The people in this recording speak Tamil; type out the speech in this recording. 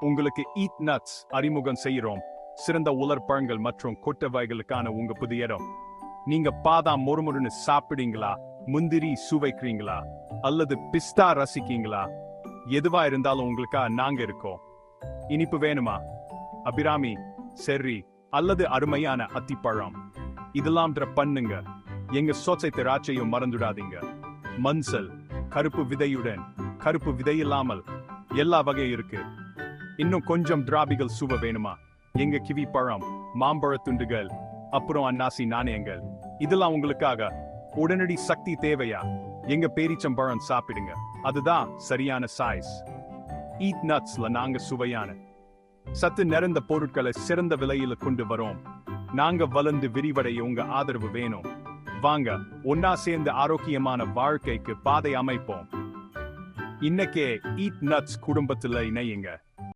உங்களுக்கு ஈட் நட்ஸ் அறிமுகம் செய்கிறோம். சிறந்த உலர் பழங்கள் மற்றும் கொட்டை வகைகளுக்கான உங்க புதிய இடம். நீங்க பாதாம் மொறுமொறுன்னு சாப்பிடுங்களா, முந்திரி சுவைக்கிறீங்களா, அல்லது பிஸ்தா ரசிக்கீங்களா? எதுவா இருந்தாலும் உங்களுக்காக நாங்க இருக்கோம். இனிப்பு வேணுமா? அபிராமி, செர்ரி அல்லது அருமையான அத்திப்பழம், இதெல்லாம் பண்ணுங்க. எங்க சொச்சை திராட்சையும் மறந்துடாதீங்க. மஞ்சள், கருப்பு விதையுடன், கருப்பு விதை இல்லாமல் எல்லா வகை இருக்கு. இன்னும் கொஞ்சம் திராபிகள் சுவை வேணுமா? எங்க கிவி பழம், மாம்பழ துண்டுகள், அப்புறம் அன்னாசி நாணயங்கள், இதெல்லாம் உங்களுக்காக. உடனடி சக்தி தேவையா? எங்க பேரிச்சம்பழம் சாப்பிடுங்க, அதுதான் சரியான சைஸ். ஈட் நட்ஸ்ல நாங்க சுவையான சத்து நிறைந்த பொருட்களை சிறந்த விலையில கொண்டு வரோம். நாங்க வளர்ந்து விரிவடைய உங்க ஆதரவு வேணும். வாங்க, ஒன்னா சேர்ந்து ஆரோக்கியமான வாழ்க்கைக்கு பாதை அமைப்போம். இன்னைக்கே ஈட் நட்ஸ் குடும்பத்துல இணையுங்க.